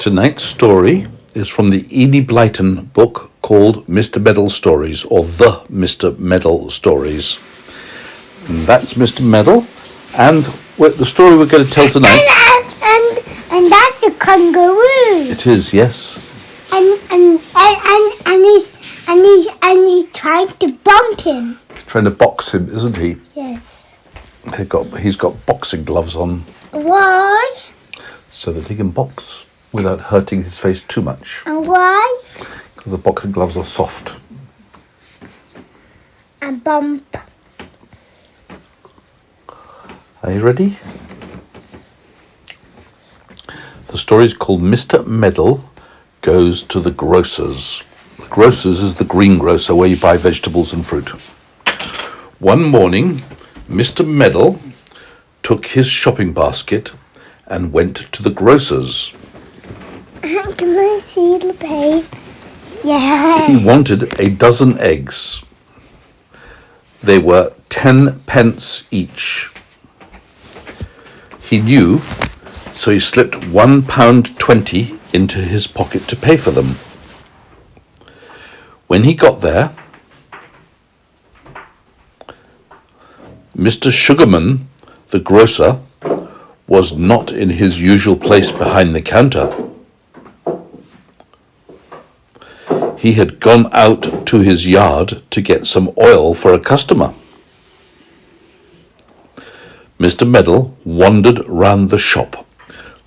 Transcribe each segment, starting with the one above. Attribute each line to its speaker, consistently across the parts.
Speaker 1: Tonight's story is from the Enid Blyton book called Mr. Meddle Stories, or The Mr. Meddle Stories. And that's Mr. Meddle, and the story we're going to tell tonight...
Speaker 2: And that's a kangaroo.
Speaker 1: It is, yes.
Speaker 2: And he's trying to bump him.
Speaker 1: He's trying to box him, isn't he?
Speaker 2: Yes.
Speaker 1: He's got boxing gloves on.
Speaker 2: Why?
Speaker 1: So that he can box without hurting his face too much.
Speaker 2: And why?
Speaker 1: Because the boxing gloves are soft.
Speaker 2: And bump.
Speaker 1: Are you ready? The story is called Mr. Meddle Goes to the Grocer's. The grocer's is the greengrocer where you buy vegetables and fruit. One morning, Mr. Meddle took his shopping basket and went to the grocer's.
Speaker 2: Can I see the pay? Yeah.
Speaker 1: He wanted a dozen eggs. They were 10 pence each. He knew, so he slipped £1.20 into his pocket to pay for them. When he got there, Mr. Sugarman, the grocer, was not in his usual place behind the counter. He had gone out to his yard to get some oil for a customer. Mr. Meddle wandered round the shop,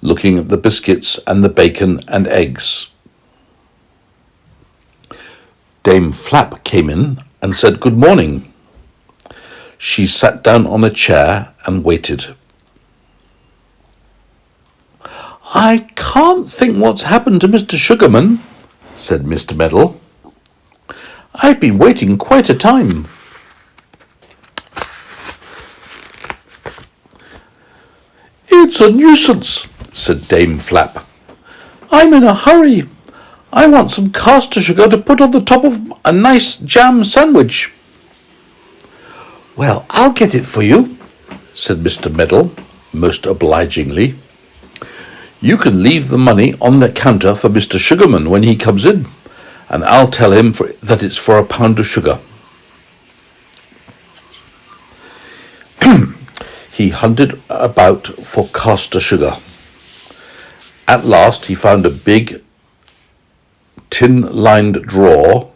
Speaker 1: looking at the biscuits and the bacon and eggs. Dame Flap came in and said good morning. She sat down on a chair and waited. "I can't think what's happened to Mr. Sugarman," said Mr. Meddle. "I've been waiting quite a time." "It's a nuisance," said Dame Flap. "I'm in a hurry. I want some caster sugar to put on the top of a nice jam sandwich." "Well, I'll get it for you," said Mr. Meddle, most obligingly. "You can leave the money on the counter for Mr. Sugarman when he comes in, and I'll tell him that it's for a pound of sugar." He hunted about for caster sugar. At last he found a big tin-lined drawer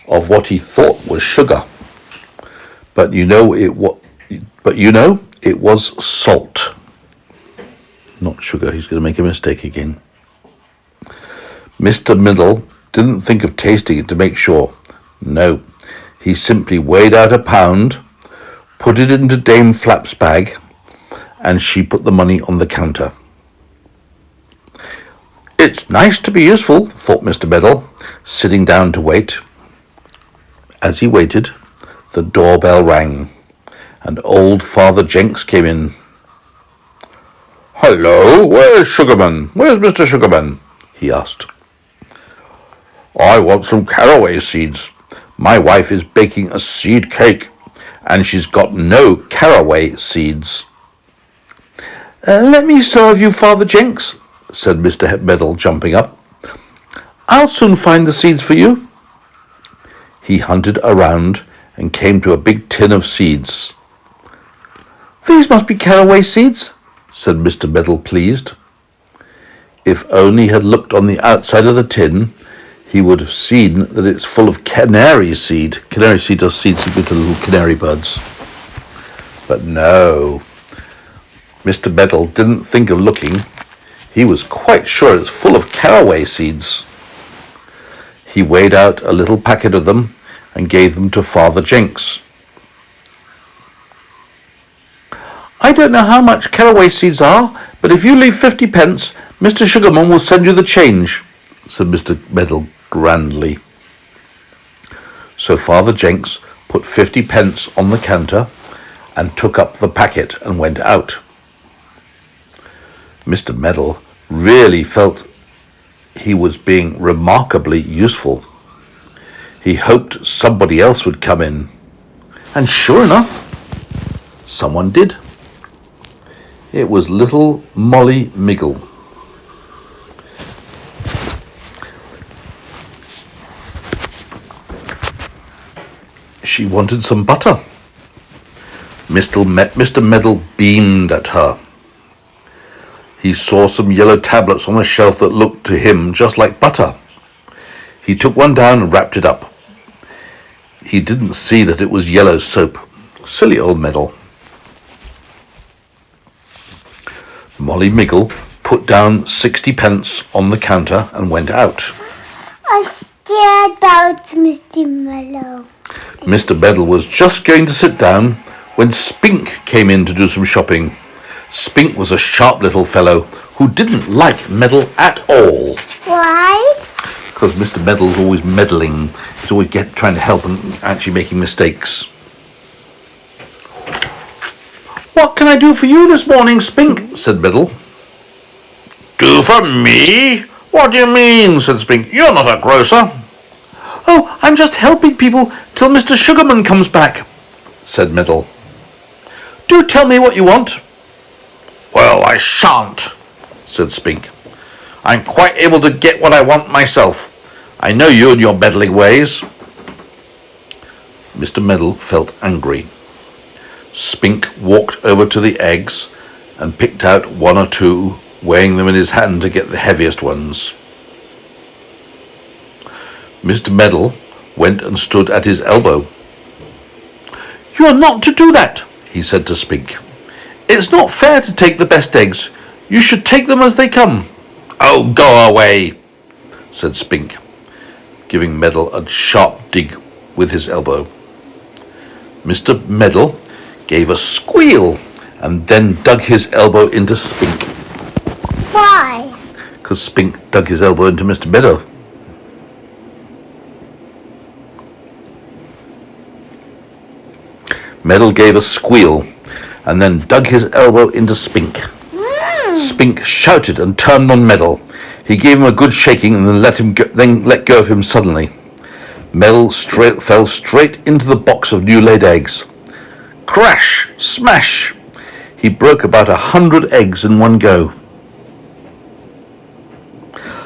Speaker 1: of what he thought was sugar. But it was salt. Not sugar. He's going to make a mistake again. Mr. Meddle didn't think of tasting it to make sure. No, he simply weighed out a pound, put it into Dame Flap's bag, and she put the money on the counter. "It's nice to be useful," thought Mr. Meddle, sitting down to wait. As he waited, the doorbell rang, and old Father Jenks came in. "Hello, where's Sugarman? Where's Mr. Sugarman?" he asked. "I want some caraway seeds. My wife is baking a seed cake, and she's got no caraway seeds." "Let me serve you, Father Jenks," said Mr. Meddle, jumping up. "I'll soon find the seeds for you." He hunted around and came to a big tin of seeds. "These must be caraway seeds," said Mr. Meddle, pleased. If only he had looked on the outside of the tin, he would have seen that it's full of canary seed. Canary seed are seeds you give to little canary birds. But no, Mr. Meddle didn't think of looking. He was quite sure it's full of caraway seeds. He weighed out a little packet of them and gave them to Father Jenks. "I don't know how much caraway seeds are, but if you leave 50 pence, Mr. Sugarman will send you the change," said Mr. Meddle grandly. So Father Jenks put 50 pence on the counter and took up the packet and went out. Mr. Meddle really felt he was being remarkably useful. He hoped somebody else would come in, and sure enough, someone did. It was little Molly Miggle. She wanted some butter. Mr. Medal beamed at her. He saw some yellow tablets on a shelf that looked to him just like butter. He took one down and wrapped it up. He didn't see that it was yellow soap. Silly old Medal. Molly Miggle put down 60 pence on the counter and went out.
Speaker 2: I'm scared about Mr. Mellow.
Speaker 1: Mr. Medal was just going to sit down when Spink came in to do some shopping. Spink was a sharp little fellow who didn't like Medal at all.
Speaker 2: Why?
Speaker 1: Because Mr. Medal's always meddling. He's always trying to help and actually making mistakes. "What can I do for you this morning, Spink?" said Medal. "Do for me? What do you mean?" said Spink. "You're not a grocer." "Oh, I'm just helping people till Mr. Sugarman comes back," said Medal. "Do tell me what you want." "Well, I shan't," said Spink. "I'm quite able to get what I want myself. I know you and your meddling ways." Mr. Medal felt angry. Spink walked over to the eggs and picked out one or two, weighing them in his hand to get the heaviest ones. Mr. Medal went and stood at his elbow. "You are not to do that," he said to Spink. "It's not fair to take the best eggs. You should take them as they come." "Oh, go away," said Spink, giving Medal a sharp dig with his elbow. Mr. Medal gave a squeal and then dug his elbow into Spink.
Speaker 2: Why?
Speaker 1: Because Spink dug his elbow into Mr. Medal. Medal gave a squeal and then dug his elbow into Spink. Spink shouted and turned on Medal. He gave him a good shaking and then let go of him suddenly. Medal fell straight into the box of new-laid eggs. Crash! Smash! He broke about 100 eggs in one go.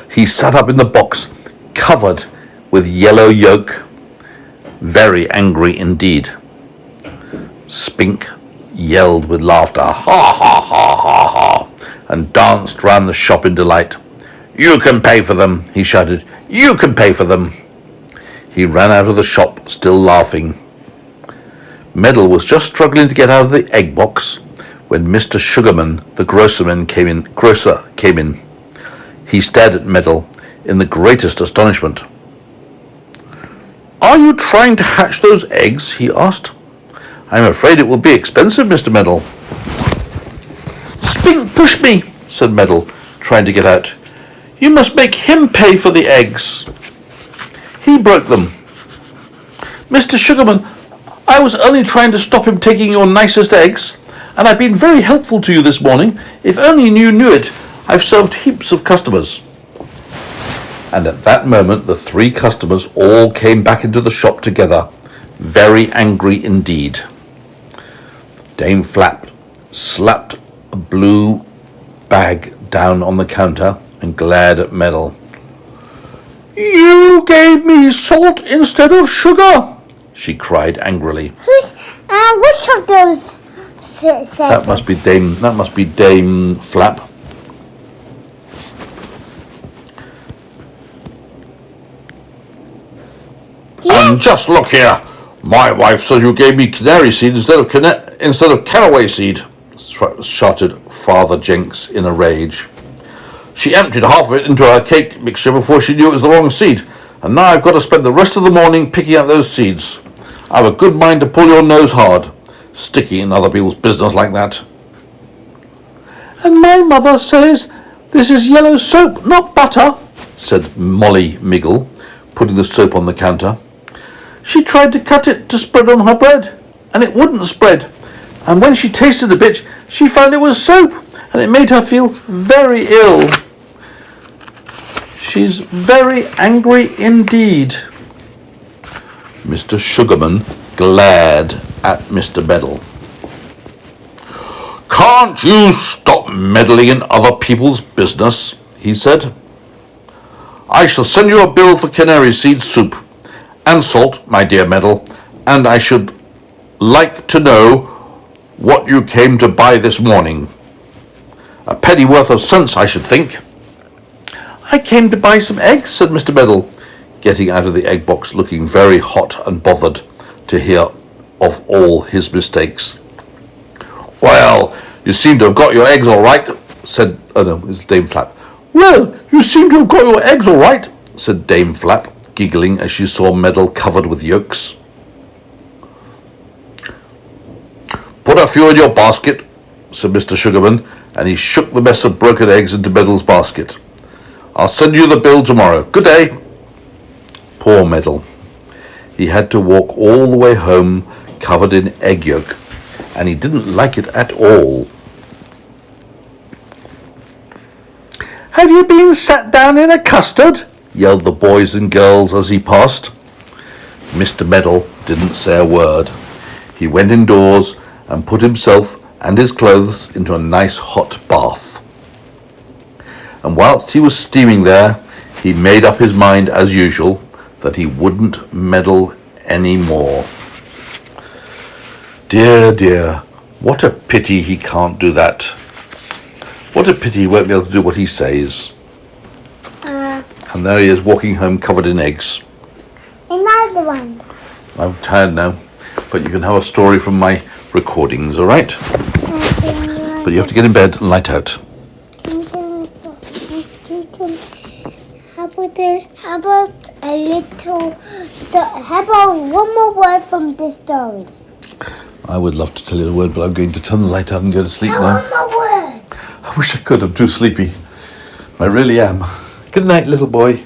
Speaker 1: He sat up in the box, covered with yellow yolk, very angry indeed. Spink yelled with laughter, "Ha, ha, ha, ha, ha," and danced round the shop in delight. "You can pay for them," he shouted. "You can pay for them." He ran out of the shop, still laughing. Medal was just struggling to get out of the egg box when Mr. Sugarman, the grocer, came in. He stared at Medal in the greatest astonishment. "Are you trying to hatch those eggs?" he asked. "I'm afraid it will be expensive, Mr. Medal." "Spink pushed me," said Medal, trying to get out. "You must make him pay for the eggs. He broke them." "Mr. Sugarman, I was only trying to stop him taking your nicest eggs, and I've been very helpful to you this morning. If only you knew it, I've served heaps of customers." And at that moment the 3 customers all came back into the shop together, very angry indeed. Dame Flap slapped a blue bag down on the counter and glared at Medal. "You gave me salt instead of sugar," she cried angrily.
Speaker 2: Which of those said
Speaker 1: That must be Dame Flap.
Speaker 2: Yes.
Speaker 1: And just look here. My wife says you gave me canary seed instead of caraway seed, shouted Father Jenks in a rage. "She emptied half of it into her cake mixture before she knew it was the wrong seed, and now I've got to spend the rest of the morning picking out those seeds. I've a good mind to pull your nose hard, sticking in other people's business like that." "And my mother says this is yellow soap, not butter," said Molly Miggle, putting the soap on the counter. "She tried to cut it to spread on her bread, and it wouldn't spread. And when she tasted a bit, she found it was soap, and it made her feel very ill. She's very angry indeed." Mr. Sugarman glared at Mr. Medal. "Can't you stop meddling in other people's business?" he said. "I shall send you a bill for canary seed soup and salt, my dear Medal, And I should like to know what you came to buy this morning. A pennyworth of sense, I should think. I came to buy some eggs, said Mr. Meddle, getting out of the egg box, looking very hot and bothered to hear of all his mistakes. Well, you seem to have got your eggs all right, said... Oh no, it's Dame Flap. Well, you seem to have got your eggs all right, said Dame Flap, giggling as she saw Meddle covered with yolks. Put a few in your basket, said Mr. Sugarman, and he shook the mess of broken eggs into Meddle's basket. I'll send you the bill tomorrow. Good day. Poor Meddle. He had to walk all the way home covered in egg yolk, and he didn't like it at all. Have you been sat down in a custard? Yelled the boys and girls as he passed. Mr. Meddle didn't say a word. He went indoors and put himself and his clothes into a nice hot bath. And whilst he was steaming there, he made up his mind as usual that he wouldn't meddle any more. Dear, dear, what a pity he can't do that. What a pity he won't be able to do what he says. And there he is walking home covered in eggs.
Speaker 2: Another one.
Speaker 1: I'm tired now, but you can have a story from my recordings, all right? But you have to get in bed and light out.
Speaker 2: How about a little... How about one more word from this story?
Speaker 1: I would love to tell you the word, but I'm going to turn the light out and go to sleep now.
Speaker 2: One more word.
Speaker 1: I wish I could. I'm too sleepy. I really am. Good night, little boy.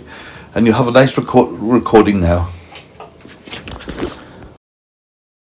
Speaker 1: And you have a nice recording now.